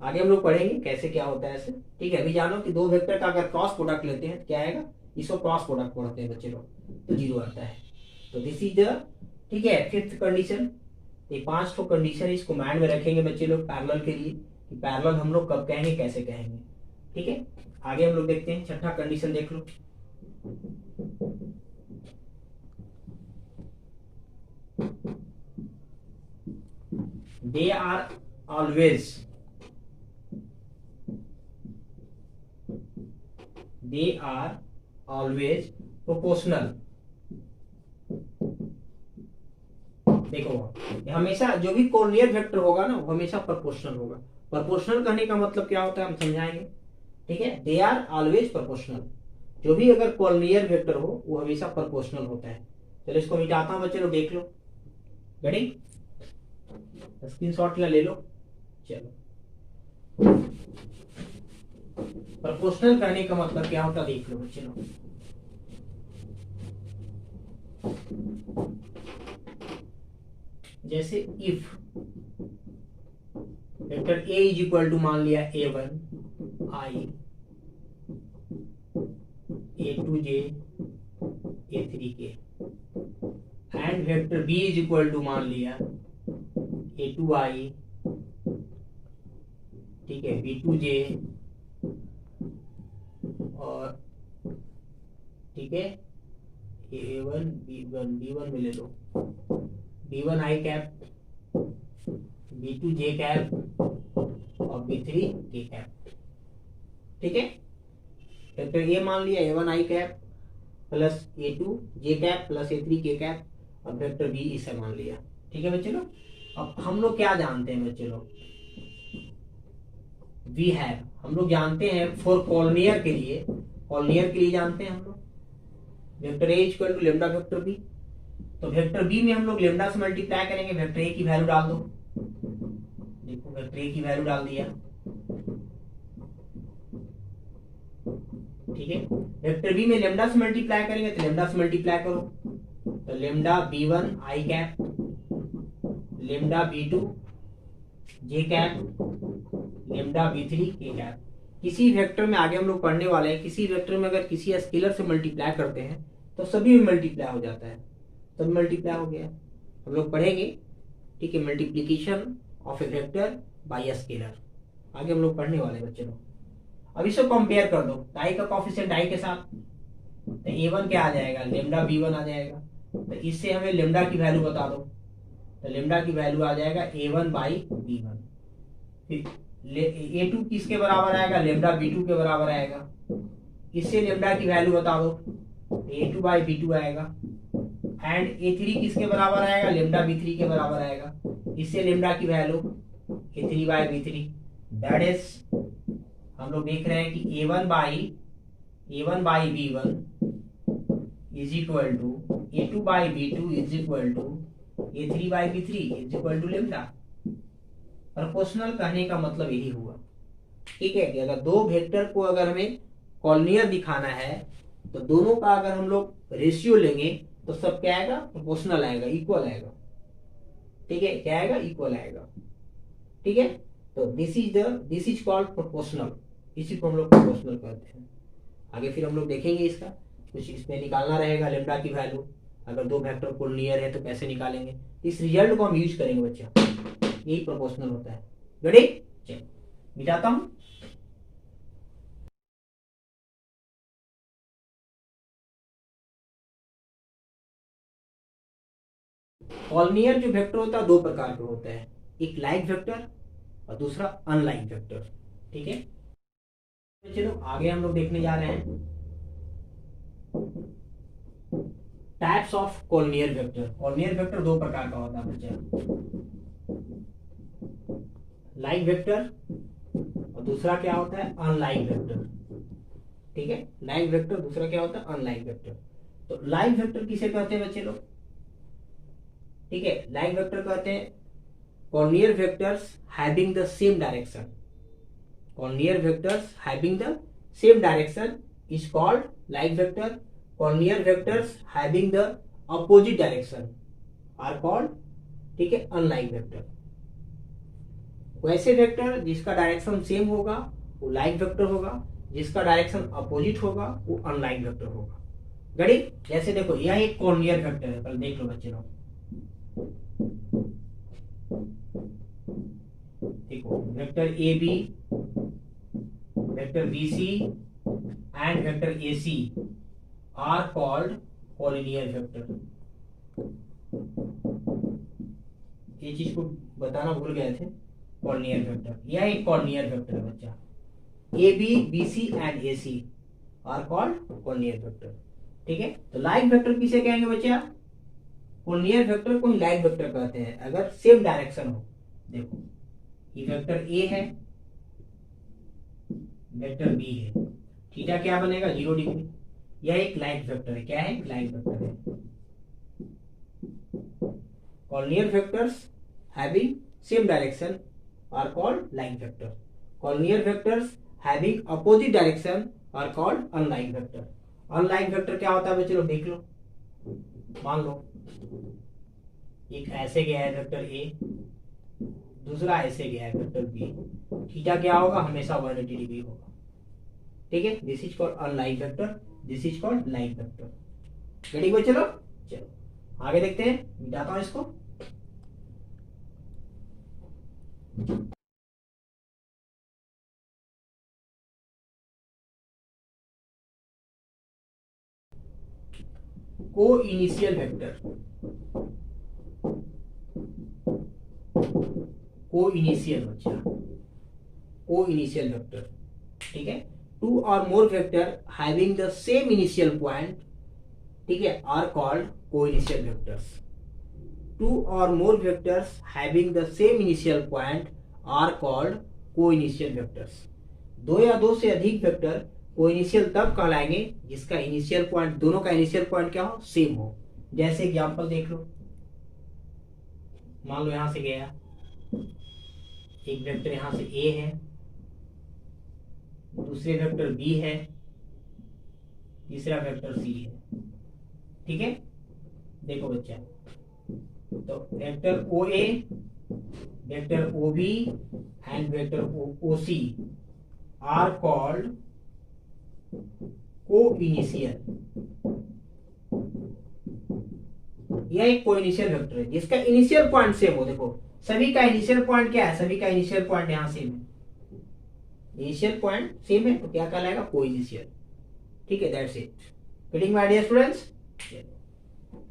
आगे हम लोग पढ़ेंगे कैसे क्या होता है ऐसे, ठीक है। अभी जानो कि दो वेक्टर का अगर क्रॉस प्रोडक्ट लेते हैं तो क्या आएगा, इसको क्रॉस प्रोडक्ट पढ़ते हैं बच्चे लोग तो 0 आता है। तो दिस इज द, ठीक है, फिफ्थ कंडीशन। ये 5 तो कंडीशन, इसको माइंड में रखेंगे बच्चे लोग पैरेलल के लिए, कि पैरेलल हम लोग कब कहेंगे, कैसे कहेंगे। ठीक है, आगे हम लोग देखते हैं। छठा कंडीशन देख लो। They are always, they are always proportional. देखो हमेशा जो भी कोलिनियर वेक्टर होगा ना, वो हमेशा प्रोपोर्शनल होगा। प्रोपोर्शनल कहने का मतलब क्या होता है हम समझाएंगे। ठीक है, दे आर ऑलवेज प्रोपोर्शनल, जो भी अगर कोलिनियर वेक्टर हो वो हमेशा प्रोपोर्शनल होता है। चलो इसको मिटाता हूं बच्चे लोग, देख लो। रेडी, स्क्रीनशॉट ले लो। चलो, प्रोपोर्शनल कहने का मतलब क्या होता है देख लो बच्चे लोग। जैसे if vector A is equal to मान लिया a1 i, a2j, a3 K, and vector B is equal to मान लिया a2i, ठीक है, b2j, और ठीक है a1 b1 में ले लो, b1 i cap, b2 j cap, और b3 k कैप। ठीक है, वेक्टर ए मान लिया a1 i cap plus a2 j cap plus a3 k cap, और वेक्टर बी इसे मान लिया। ठीक है बच्चे लोग, अब हम लोग क्या जानते हैं बच्चे लोग, वी हैव, हम लोग जानते हैं फॉर कोलिनियर के लिए, कोलिनियर के लिए जानते हैं हम लोग vector A equal to lambda vector B. तो वेक्टर बी में हम लोग लेमडा से मल्टीप्लाई करेंगे, वेक्टर ए की वैल्यू डाल दो। देखो वेक्टर ए की वैल्यू डाल दिया। ठीक है, वेक्टर बी में लेमडा से मल्टीप्लाई करेंगे तो लेमडा से मल्टीप्लाई करो, तो lambda b1 i cap, lambda b2 j cap, lambda b3 k cap. किसी वेक्टर में आगे हम लोग पढ़ने वाले हैं, किसी वेक्टर में अगर किसी स्केलर से मल्टीप्लाई करते हैं तो सभी में मल्टीप्लाई हो जाता है, तब मल्टीप्लाई हो गया, हम लोग पढ़ेंगे। ठीक है, multiplication of A vector by a scalar आगे हम लोग पढ़ने वाले बच्चे लोग। अब इसको कंपेयर कर दो आई का कोफिशिएंट आई के साथ, तो a1 क्या आ जाएगा, लेमडा b1 आ जाएगा। तो इससे हमें लेमडा की वैल्यू बता दो, तो लेमडा की वैल्यू आ जाएगा a1 बाई b1। फिर a2 किसके बराबर आएगा, लेमडा b2 के बराबर आएगा। इससे लेमडा की वैल्यू बता दो, a2 बाई b2 आएगा। एंड a3 किसके बराबर आएगा, लेमडा b3 के बराबर आएगा। इससे लेमडा की value a3 by b3, that is हम लोग देख रहे हैं कि a1 by b1 is equal to a2 by b2 is equal to a3 by b3 is equal to lambda. Proportional कहने का मतलब यही हुआ। ठीक है, कि अगर दो वेक्टर को अगर हमें कॉलिनियर दिखाना है तो दोनों का अगर हम लोग रेशियो लेंगे तो सब क्या आएगा, प्रोपोर्शनल आएगा, इक्वल आएगा। ठीक है, क्या आएगा, इक्वल आएगा। ठीक है, तो दिस इज कॉल्ड प्रोपोर्शनल, इसी को हम लोग प्रोपोर्शनल कहते हैं। आगे फिर हम लोग देखेंगे इसका कुछ, इसमें निकालना रहेगा लेमडा की वैल्यू, अगर दो वेक्टर कोलिनियर है तो कैसे निकालेंगे, इस रिजल्ट को हम यूज करेंगे बच्चा, यही प्रोपोर्शनल होता है। रेडी, चलो मिटाता हूं। कॉलिनियर जो वेक्टर होता है दो प्रकार के होते हैं, एक लाइक वेक्टर और दूसरा अनलाइक वेक्टर। ठीक है, चलो आगे हम लोग देखने जा रहे हैं types of collinear vector. Collinear vector दो प्रकार का होता है बच्चा, लाइक वेक्टर और दूसरा क्या होता है, अनलाइक वेक्टर। ठीक है, लाइक वेक्टर, दूसरा क्या होता है, अनलाइक वेक्टर। तो लाइक वेक्टर किसे कहते हैं बच्चे लोग, ठीक है, लाइक वेक्टर कहते हैं collinear vectors having the same direction. Collinear vectors having the same direction is called like vector. Collinear vectors having the opposite direction are called, ठीक है, अनलाइक वेक्टर। वैसे वेक्टर जिसका डायरेक्शन सेम होगा वो like vector होगा, जिसका direction opposite होगा वो अनलाइक वेक्टर होगा। गड़ी जैसे देखो यह एक कॉर्नियर वेक्टर है, पहले देख लो बच्चे लोग। देखो vector A B, vector B C and vector A C are called collinear vector. ये चीज को बताना भूल गए थे। कॉर्नियर वेक्टर, यह एक कॉर्नियर वेक्टर है बच्चा। A B, B C and A C are called collinear vector. ठीक है, तो लाइन वेक्टर किसे कहेंगे बच्चा? कॉर्नियर वेक्टर को ही लाइन वेक्टर कहते हैं अगर सेम डायरेक्शन हो। देखो ये वेक्टर ए है, वेक्टर बी है, थीटा क्या बनेगा? 0 डिग्री। यह एक लाइन वेक्टर है। क्या है? लाइन वेक्टर है। कॉर्नियर vectors having same direction are called line vector. Collinear vectors having opposite direction are called unline vector. Unline vector क्या होता है बच्चे लोग देख लो। मान लो एक ऐसे गया है वेक्टर ए, दूसरा ऐसे गया है वेक्टर बी, थीटा क्या होगा? हमेशा 180 डिग्री होगा। ठीक है, this is called online vector, this is called line vector. Ready बच्चे लोग? चलो आगे देखते हैं, मिटाता हूं इसको। को इनिशियल वेक्टर, को इनिशियल बच्चा, को इनिशियल वेक्टर। ठीक है, two or more vector having the same initial point, ठीक है, आर कॉल्ड को initial vectors. Two or more vectors having the same initial point are called को इनिशियल वेक्टर्स। दो या दो से अधिक वेक्टर को इनिशियल तब कहलाएंगे जिसका इनिशियल पॉइंट, दोनों का इनिशियल पॉइंट क्या हो? सेम हो। जैसे एग्जांपल देख लो, मान लो यहां से गया एक वेक्टर, यहां से ए है, दूसरे वेक्टर बी है, तीसरा वेक्टर सी है। ठीक है, देखो बच्चा, तो vector O A, vector O B and vector O C are called को इनिशियल। यह एक को इनिशियल वेक्टर है जिसका इनिशियल पॉइंट सेम हो। देखो सभी का इनिशियल पॉइंट क्या है? सभी का इनिशियल पॉइंट यहां सेम है, इनिशियल पॉइंट सेम है, तो क्या कहलाएगा? Coinitial. ठीक है, that's it. Getting my dear students?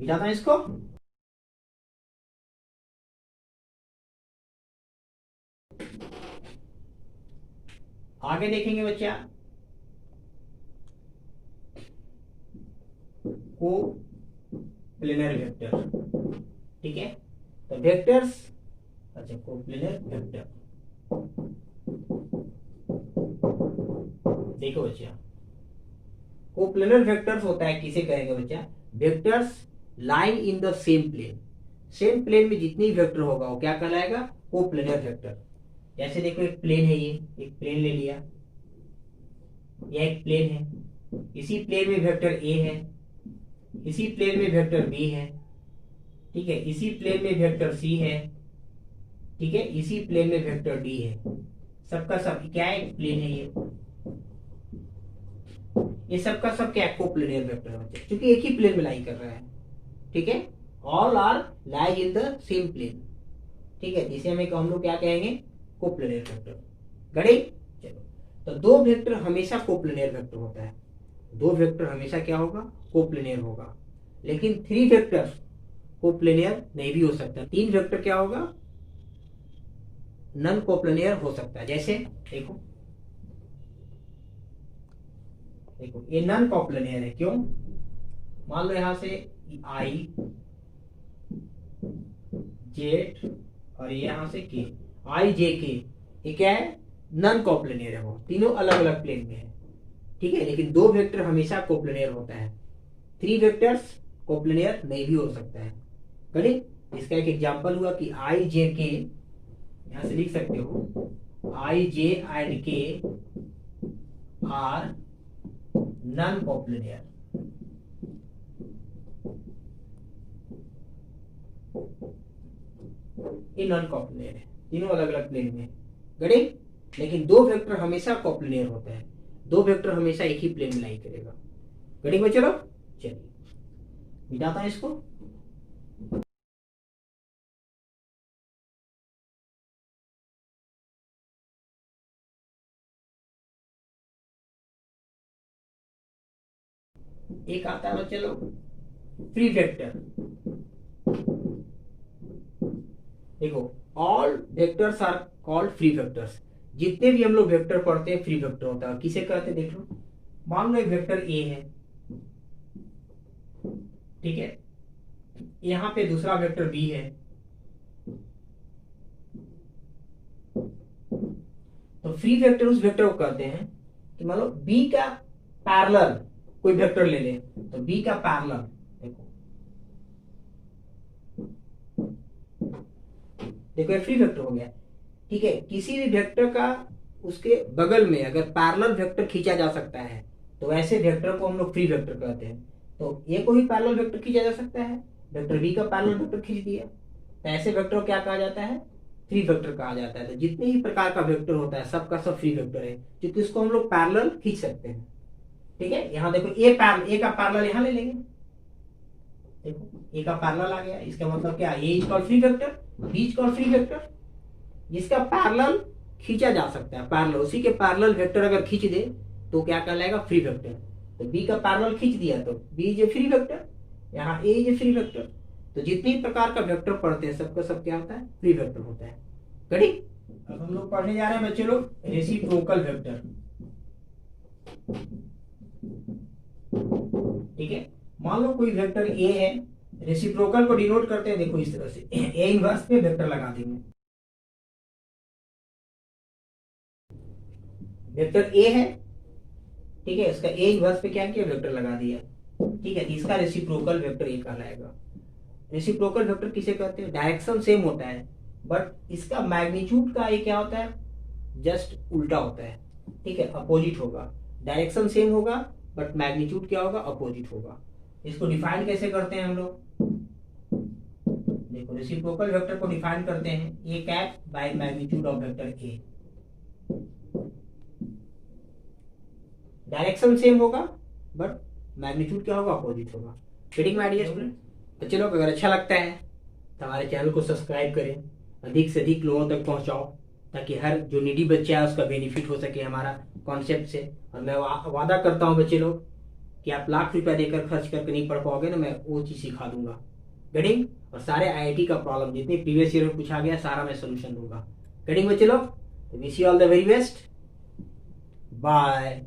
मिटाता हूं इसको। आगे देखेंगे बच्चा, को प्लेनर वेक्टर। ठीक है, तो वेक्टर्स, अच्छा को प्लेनर वेक्टर। देखो बच्चा, को प्लेनर वेक्टर्स होता है, किसे कहेंगे बच्चा? Vectors line in the same plane. Same plane में जितनी वेक्टर होगा वो क्या कहलाएगा? को प्लेनर वेक्टर। जैसे देखो एक प्लेन है, ये एक प्लेन ले लिया, यह एक प्लेन है, इसी प्लेन में वेक्टर ए है, इसी प्लेन में वेक्टर बी है, ठीक है, इसी प्लेन में वेक्टर सी है, ठीक है, इसी प्लेन में वेक्टर डी है। सबका सब क्या है? एक प्लेन है ये सबका सब क्या है? कोप्लेनर वेक्टर है बच्चे, क्योंकि एक ही प्लेन में लाई कर रहा है। ठीक है, all are lie in the same plane. ठीक है, जिसे हम लोग क्या कहेंगे? Coplanar vector. गड़ी? चलो, तो दो वेक्टर हमेशा कोप्लेनर वेक्टर होता है। दो वेक्टर हमेशा क्या होगा? कोप्लेनर होगा। लेकिन थ्री वेक्टर कोप्लेनर नहीं भी हो सकता। तीन वेक्टर क्या होगा? नन कोप्लेनर हो सकता है। जैसे देखो देखो ये नन कोप्लेनर है। क्यों? मान लो यहां से आई जेड और यहां से के, आई जे के, ये क्या है? नन कोप्लेनर है। वो तीनों अलग अलग प्लेन में है। ठीक है, लेकिन दो वेक्टर हमेशा कोप्लेनर होता है। थ्री वेक्टर्स कोप्लेनर नहीं भी हो सकता है। करें, इसका एक एग्जांपल हुआ कि आई जे के, यहां से लिख सकते हो आई जे एंड के आर नॉन कोप्लेनर। ये नॉन कोप्लेनर है, तीनों अलग अलग प्लेन में। गड़े, लेकिन दो वेक्टर हमेशा कोप्लेनर होता है। दो वेक्टर हमेशा एक ही प्लेन में लाई करेगा। गड़ी में चलो चलिए मिटाता हूं इसको। एक आता है बच्चे लोग फ्री वेक्टर। देखो all vectors are called free vectors. जितने भी हम लोग वेक्टर पढ़ते हैं फ्री वेक्टर होता है। किसे कहते हैं देख लो, मान लो एक वेक्टर ए है, ठीक है, यहां पे दूसरा वेक्टर बी है, तो फ्री वेक्टर उस वेक्टर को कहते हैं कि मान लो बी का पैरेलल कोई वेक्टर ले ले, तो बी का पैरेलल देखो, देखो ये फ्री वेक्टर हो गया, ठीक है। किसी भी वेक्टर का उसके बगल में अगर पैरेलल वेक्टर खींचा जा सकता है तो ऐसे वेक्टर को हम लोग फ्री वेक्टर कहते हैं। तो ए को भी पैरेलल वेक्टर खींचा जा सकता है, वेक्टर बी का पैरेलल वेक्टर खींच दिया, तो ऐसे वेक्टर को क्या कहा जाता है, फ्री वेक्टर कहा जाता है। तो जितने भी प्रकार का वेक्टर होता है सबका सब फ्री वेक्टर है, क्योंकि उसको हम लोग पैरेलल खींच सकते हैं, ठीक है। यहाँ देखो ए का पैरेलल यहाँ ले लेंगे, देखो ए का पैरेलल आ गया, इसका मतलब क्या, A is called free vector, B is called free vector. जिसका पैरेलल खींचा जा सकता है, पैरेलल उसी के पैरेलल वेक्टर अगर खींच दे तो क्या कहलाएगा, फ्री वेक्टर। तो बी का पैरेलल खींच दिया तो B is a free vector, यहाँ A is a free vector. तो जितने प्रकार का वेक्टर पढ़ते हैं सबका सब क्या होता है, फ्री वेक्टर होता है। कड़ी अब हम लोग पढ़ने जा रहे हैं बच्चे लोग रेसिप्रोकल वेक्टर, ठीक है। मान लो कोई वेक्टर ए है, रेसिप्रोकल को डिनोट करते हैं देखो इस तरह से, ए इनवर्स पे वेक्टर लगा देंगे, वेक्टर ए है, ठीक है, इसका ए इनवर्स पे क्या किया, वेक्टर लगा दिया, ठीक है। इसका रेसिप्रोकल वेक्टर ए कहलाएगा। रेसिप्रोकल वेक्टर किसे कहते हैं, डायरेक्शन सेम होता है बट इसका मैग्नीट्यूड का ये क्या होता है, जस्ट उल्टा होता है, ठीक है, अपोजिट होगा। डायरेक्शन सेम होगा बट मैग्नीट्यूड क्या होगा, अपोजिट होगा। इसको डिफाइन कैसे करते हैं हम लोग, देखो रेसिप्रोकल वेक्टर को डिफाइन करते हैं A cap by magnitude of vector A. Direction same होगा बट मैग्नीट्यूड क्या होगा, अपोजिट होगा। फिटिंग में आइडिया स्टूडेंट। तो चलो अगर अच्छा लगता है तो हमारे चैनल को सब्सक्राइब करें, अधिक से अधिक लोगों तक पहुंचाओ, ताकि हर जो नीडी बच्चा है उसका बेनिफिट हो सके हमारा कॉन्सेप्ट से। और मैं वादा करता हूं बच्चे लोग कि आप लाख रुपया देकर खर्च करके नहीं पढ़ पाओगे ना, मैं वो चीज़ सिखा दूंगा गडिंग। और सारे आईआईटी का प्रॉब्लम जितने प्रीवियस ईयर में पूछा गया सारा मैं सोल्यूशन दूंगा गडिंग बच्चे लोग। Wish you all the very best, bye.